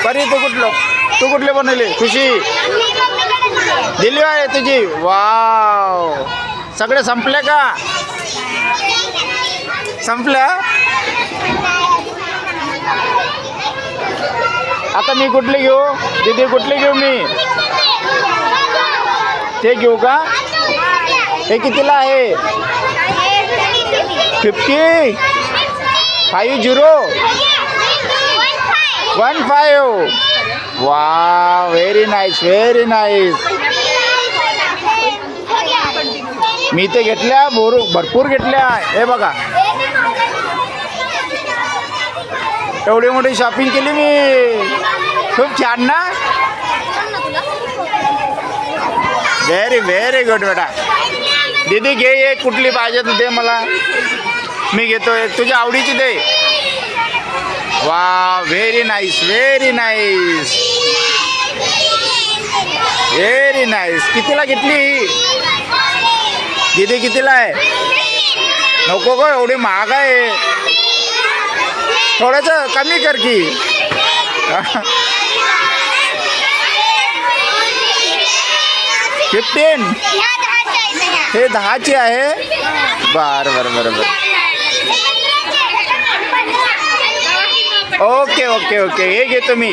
परी तू कुठले बनवले? खुशी दिली आहे तुझी. वाव, सगळे संपले का? संपलं. आता मी कुठले घेऊ दीदी? कुठले घेऊ मी? ते घेऊ का? हे कितीला आहे? 50 50 15. वा, व्हेरी नाईस, व्हेरी नाईस. मी ते घेतल्या भरपूर घेतल्या. हे बघा, एवढी मोठी शॉपिंग केली मी. खूप छान ना? व्हेरी व्हेरी गुड बेटा. दीदी घे, एक कुठली पाहिजे तर दे मला, मी घेतोय. तुझ्या आवडीची दे. वा, very nice, very nice, very nice. कितीला घेतली दीदी? कितीला आहे? नको गो, एवढी महाग आहे. थोडंसं कमी कर की. $15. हे 10ची आहे. बरं बरं बरं बरं. ओके ओके ओके, हे घेतो मी.